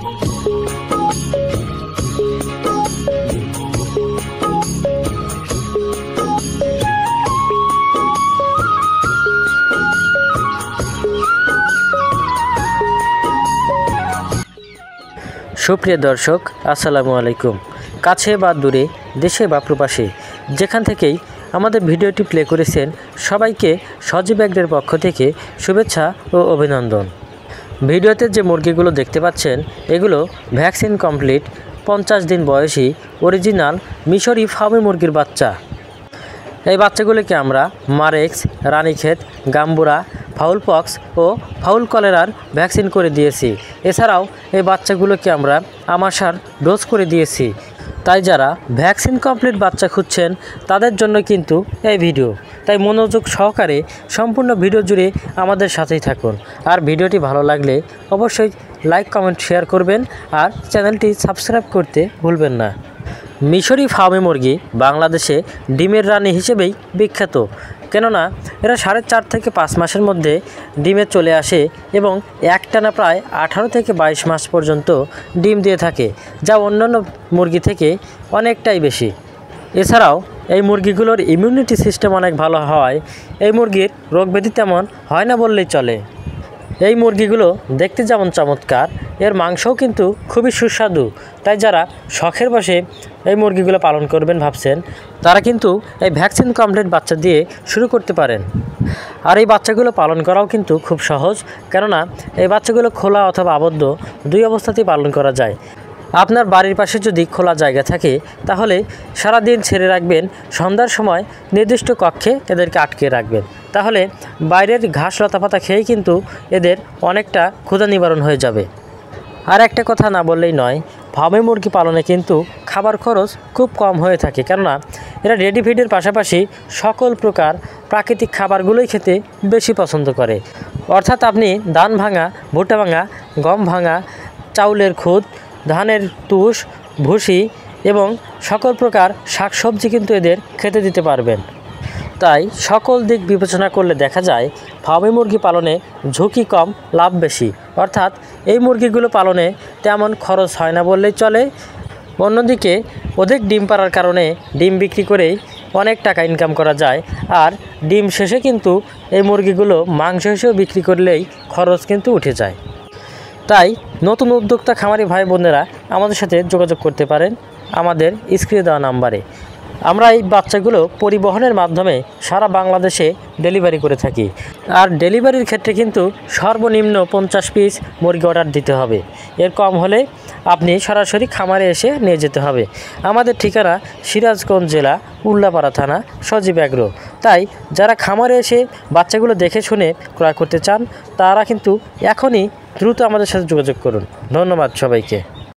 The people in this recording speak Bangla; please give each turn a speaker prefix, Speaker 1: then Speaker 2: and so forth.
Speaker 1: সুপ্রিয় দর্শক, আসসালামু আলাইকুম। কাছে বা দূরে, দেশে বা প্রবাসে, যেখান থেকেই আমাদের ভিডিওটি প্লে করেছেন সবাইকে সজীব এগ্রোর পক্ষ থেকে শুভেচ্ছা ও অভিনন্দন। ভিডিওতে যে মুরগিগুলো দেখতে পাচ্ছেন এগুলো ভ্যাকসিন কমপ্লিট 50 দিন বয়সী অরিজিনাল মিশরি ফার্মি মুরগির বাচ্চা। এই বাচ্চাগুলোকে আমরা Marek's, Ranikhet, Gumboro, fowl pox ও ফাউল কলেরার ভ্যাকসিন করে দিয়েছি। এছাড়াও এই বাচ্চাগুলোকে আমরা আমাশার ডোজ করে দিয়েছি। তাই যারা ভ্যাকসিন কমপ্লিট বাচ্চা খুঁজছেন তাদের জন্য কিন্তু এই ভিডিও। তাই মনোযোগ সহকারে সম্পূর্ণ ভিডিও জুড়ে আমাদের সাথেই থাকুন। আর ভিডিওটি ভালো লাগলে অবশ্যই লাইক, কমেন্ট, শেয়ার করবেন আর চ্যানেলটি সাবস্ক্রাইব করতে ভুলবেন না। মিশরি ফার্মি মুরগি বাংলাদেশে ডিমের রানী হিসেবেই বিখ্যাত, কেননা এরা 4.5 থেকে 5 মাসের মধ্যে ডিমে চলে আসে এবং একটানা প্রায় 18 থেকে 22 মাস পর্যন্ত ডিম দিয়ে থাকে, যা অন্যান্য মুরগি থেকে অনেকটাই বেশি। এছাড়াও এই মুরগিগুলোর ইমিউনিটি সিস্টেম অনেক ভালো হওয়ায় এই মুরগির রোগব্যাধি তেমন হয় না বললেই চলে। এই মুরগিগুলো দেখতে যেমন চমৎকার, এর মাংসও কিন্তু খুবই সুস্বাদু। তাই যারা শখের বশে এই মুরগিগুলো পালন করবেন ভাবছেন, তারা কিন্তু এই ভ্যাকসিন কমপ্লিট বাচ্চা দিয়ে শুরু করতে পারেন। আর এই বাচ্চাগুলো পালন করাও কিন্তু খুব সহজ, কেননা এই বাচ্চাগুলো খোলা অথবা আবদ্ধ দুই অবস্থাতেই পালন করা যায়। আপনার বাড়ির পাশে যদি খোলা জায়গা থাকে তাহলে সারাদিন ছেড়ে রাখবেন, সন্ধ্যার সময় নির্দিষ্ট কক্ষে এদেরকে আটকে রাখবেন। তাহলে বাইরের ঘাস লতাপাতা খেয়েই কিন্তু এদের অনেকটা ক্ষুধা নিবারণ হয়ে যাবে। আর একটা কথা না বললেই নয়, ফার্মি মুরগি পালনে কিন্তু খাবার খরচ খুব কম হয়ে থাকে, কেননা এরা রেডি ফিডের পাশাপাশি সকল প্রকার প্রাকৃতিক খাবারগুলোই খেতে বেশি পছন্দ করে। অর্থাৎ আপনি ধান ভাঙা, ভুট্টা ভাঙা, গম ভাঙা, চাউলের খুদ, ধানের তুষ, ভুসি এবং সকল প্রকার শাকসবজি কিন্তু এদের খেতে দিতে পারবেন। তাই সকল দিক বিবেচনা করলে দেখা যায় ফার্মি মুরগি পালনে ঝুঁকি কম, লাভ বেশি। অর্থাৎ এই মুরগিগুলো পালনে তেমন খরচ হয় না বললেই চলে। অন্যদিকে অধিক ডিম পাড়ার কারণে ডিম বিক্রি করেই অনেক টাকা ইনকাম করা যায়। আর ডিম শেষে কিন্তু এই মুরগিগুলো মাংস হিসেবে বিক্রি করলেই খরচ কিন্তু উঠে যায়। তাই নতুন উদ্যোক্তা খামারি ভাই বোনেরা আমাদের সাথে যোগাযোগ করতে পারেন আমাদের স্ক্রিনে দেওয়া নাম্বারে। আমরা এই বাচ্চাগুলো পরিবহনের মাধ্যমে সারা বাংলাদেশে ডেলিভারি করে থাকি। আর ডেলিভারির ক্ষেত্রে কিন্তু সর্বনিম্ন 50 পিস মুরগি অর্ডার দিতে হবে। এর কম হলে আপনি সরাসরি খামারে এসে নিয়ে যেতে হবে। আমাদের ঠিকানা সিরাজগঞ্জ জেলা, উল্লাপাড়া থানা, সজীব এগ্রো। তাই যারা খামারে এসে বাচ্চাগুলো দেখে শুনে ক্রয় করতে চান তারা কিন্তু এখনই দ্রুত আমাদের সাথে যোগাযোগ করুন। ধন্যবাদ সবাইকে।